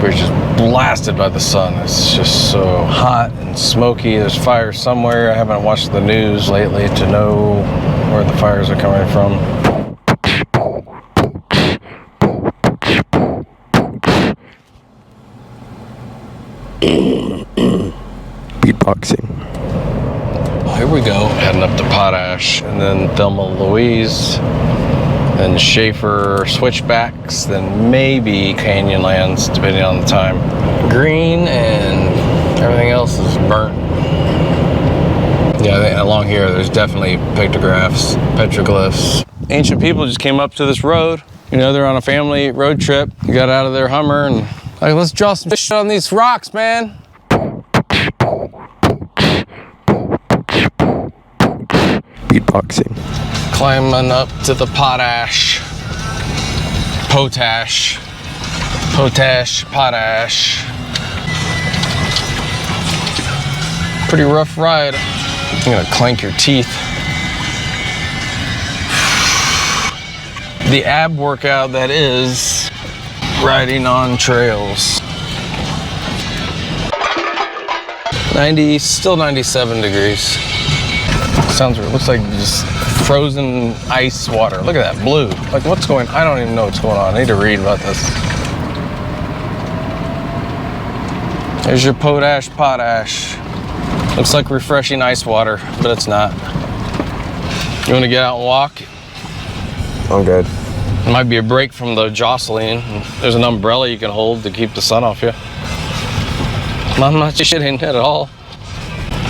we're just blasted by the sun. It's just so hot and smoky. There's fires somewhere. I haven't watched the news lately to know where the fires are coming from. Beatboxing. Here we go. Heading up to Potash, and then Thelma Louise, then Shafer Switchbacks, then maybe Canyonlands, depending on the time. Green and everything else is burnt. Yeah, I think along here there's definitely pictographs, petroglyphs. Ancient people just came up to this road. You know, they're on a family road trip. They got out of their Hummer and like, let's draw some fish on these rocks, man. Beatboxing. Climbing up to the Potash. Potash. Pretty rough ride. You're gonna clank your teeth. The ab workout that is riding on trails. Still 97 degrees. Sounds weird. Looks like just frozen ice water. Look at that blue. Like what's going on? I don't even know what's going on. I need to read about this. There's your potash. Looks like refreshing ice water, but it's not. You want to get out and walk? I'm good. It might be a break from the jostling. There's an umbrella you can hold to keep the sun off you. I'm not shitting at all.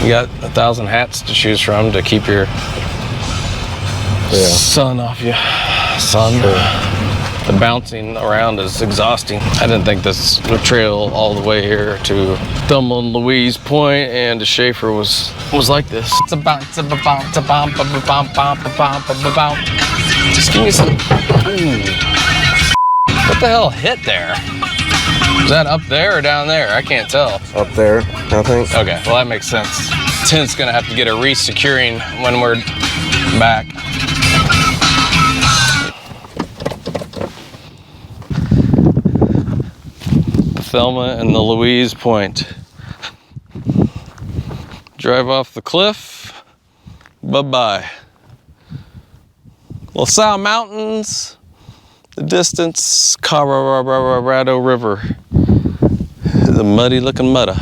You got 1,000 hats to choose from to keep your sun off you. The bouncing around is exhausting. I didn't think this trail all the way here to Thelma and Louise Point and to Shafer was like this. Just give me some. Ooh. What the hell hit there? Is that up there or down there? I can't tell. Up there, I think. Okay, well that makes sense. Tent's gonna have to get a re-securing when we're back. Thelma and the Louise Point. Drive off the cliff. Bye-bye. LaSalle Mountains. The distance, Colorado River. The muddy looking mudda.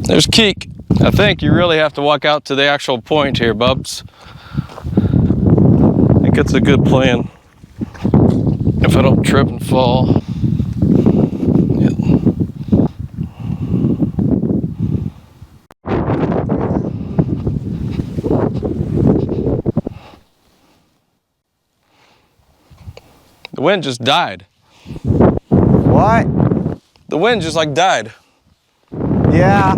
There's Keek. I think you really have to walk out to the actual point here, Bubs. I think it's a good plan. If I don't trip and fall. Yeah. The wind just died. What? The wind just like died. Yeah.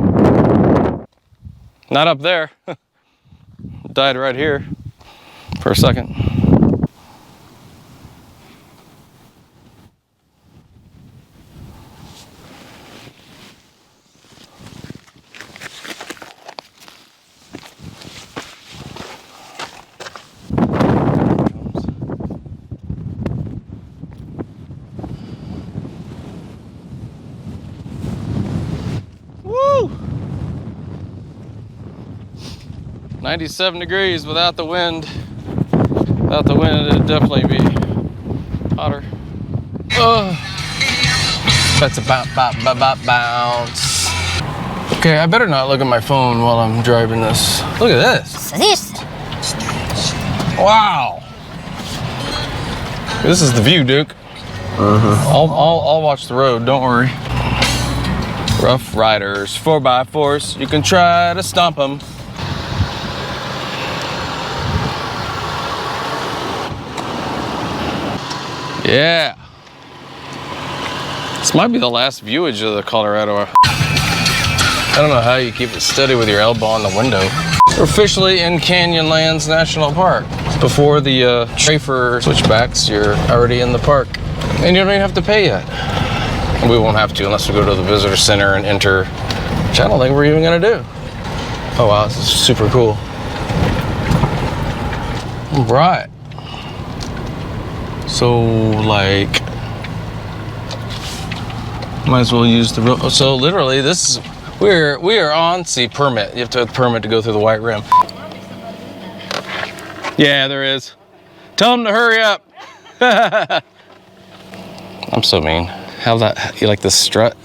Not up there. Died right here for a second. Woo! 97 degrees without the wind. Without the wind, it'd definitely be hotter. That's a bounce. Okay, I better not look at my phone while I'm driving this. Look at this. Wow. This is the view, Duke. I'll watch the road, don't worry. Rough Riders, 4x4s. You can try to stomp them. Yeah. This might be the last viewage of the Colorado. I don't know how you keep it steady with your elbow on the window. We're officially in Canyonlands National Park. Before the Shafer Switchbacks, you're already in the park. And you don't even have to pay yet. We won't have to unless we go to the visitor center and enter, which I don't think we're even gonna do. Oh wow, this is super cool. All right. So like, Might as well use the road. So literally, this is we are on permit. You have to have a permit to go through the white rim. Yeah, there is. Tell them to hurry up. I'm so mean. How that? You like the strut?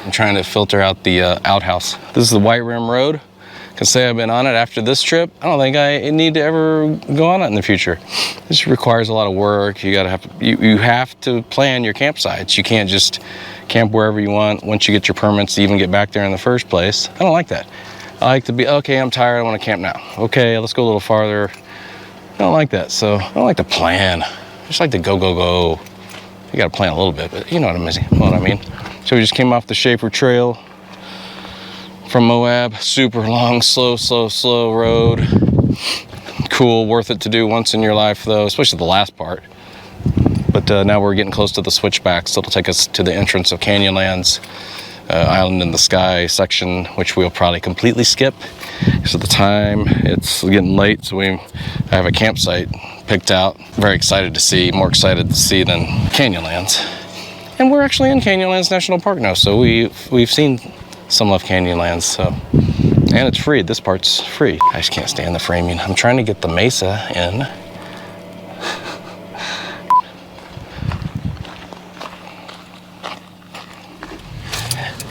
I'm trying to filter out the outhouse. This is the white rim road. Can say I've been on it after this trip. I don't think I need to ever go on it in the future. This requires a lot of work. You have to plan your campsites. You can't just camp wherever you want once you get your permits to even get back there in the first place. I don't like that. I like to be, okay, I'm tired, I want to camp now. Okay, let's go a little farther. I don't like that, so I don't like to plan. I just like to go, go, go. You got to plan a little bit, but you know what I mean. So we just came off the Shafer Trail from Moab. Super long, slow road. Cool, worth it to do once in your life though, especially the last part. But now we're getting close to the switchbacks, so it'll take us to the entrance of Canyonlands Island in the Sky section, which we'll probably completely skip. Because at the time, it's getting late, so I have a campsite picked out. Very excited to see, more excited to see than Canyonlands. And we're actually in Canyonlands National Park now, so we've seen some of Canyonlands, so. And it's free, this part's free. I just can't stand the framing. I'm trying to get the mesa in.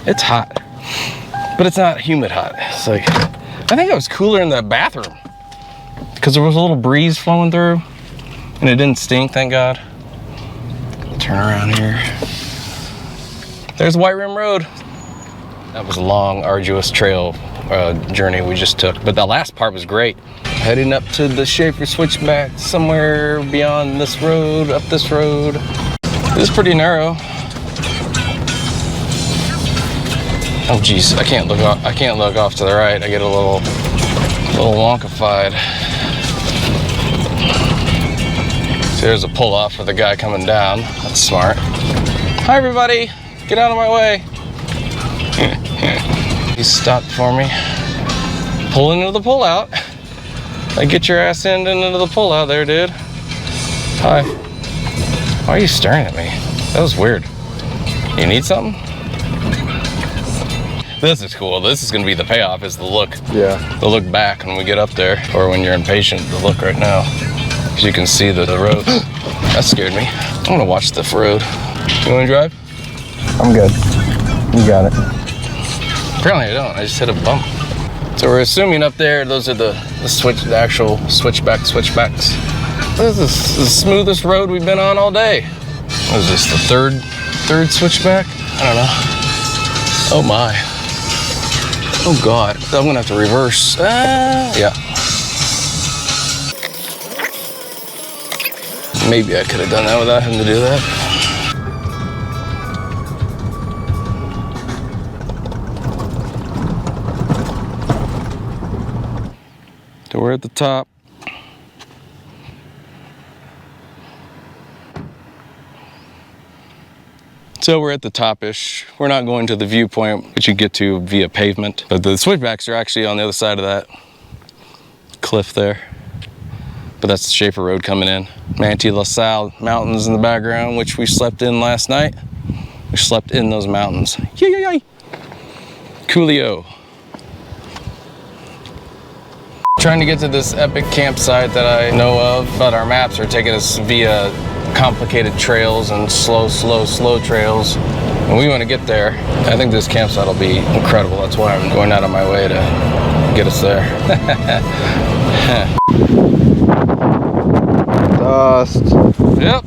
It's hot, but it's not humid hot. It's like, I think it was cooler in the bathroom because there was a little breeze flowing through and it didn't stink, thank God. Turn around here. There's White Rim Road. That was a long, arduous trail journey we just took, but the last part was great. Heading up to the Shafer Switchback somewhere beyond this road, up this road. This is pretty narrow. Oh geez, I can't look off to the right. I get a little wonkified. So there's a pull off for the guy coming down. That's smart. Hi everybody, get out of my way. He stopped for me. Pull into the pull out. Get your ass into the pull out there, dude. Hi. Why are you staring at me? That was weird. You need something? This is cool. This is gonna be the payoff, is the look. Yeah. The look back when we get up there, or when you're impatient, the look right now. Because you can see the road. That scared me. I'm gonna watch the road. You wanna drive? I'm good. You got it. Apparently I don't, I just hit a bump. So we're assuming up there, those are the actual switchbacks. This is the smoothest road we've been on all day. What is this, the third switchback? I don't know. Oh my. Oh God, I'm gonna have to reverse. Yeah. Maybe I could have done that without having to do that. So we're at the top. So we're at the top-ish. We're not going to the viewpoint, which you get to via pavement. But the switchbacks are actually on the other side of that cliff there. But that's the Shafer Road coming in. Manti La Salle Mountains in the background, which we slept in last night. We slept in those mountains. Yay! Coolio. Trying to get to this epic campsite that I know of, but our maps are taking us via complicated trails and slow trails, and we want to get there. I think this campsite will be incredible. That's why I'm going out of my way to get us there. Dust. Yep.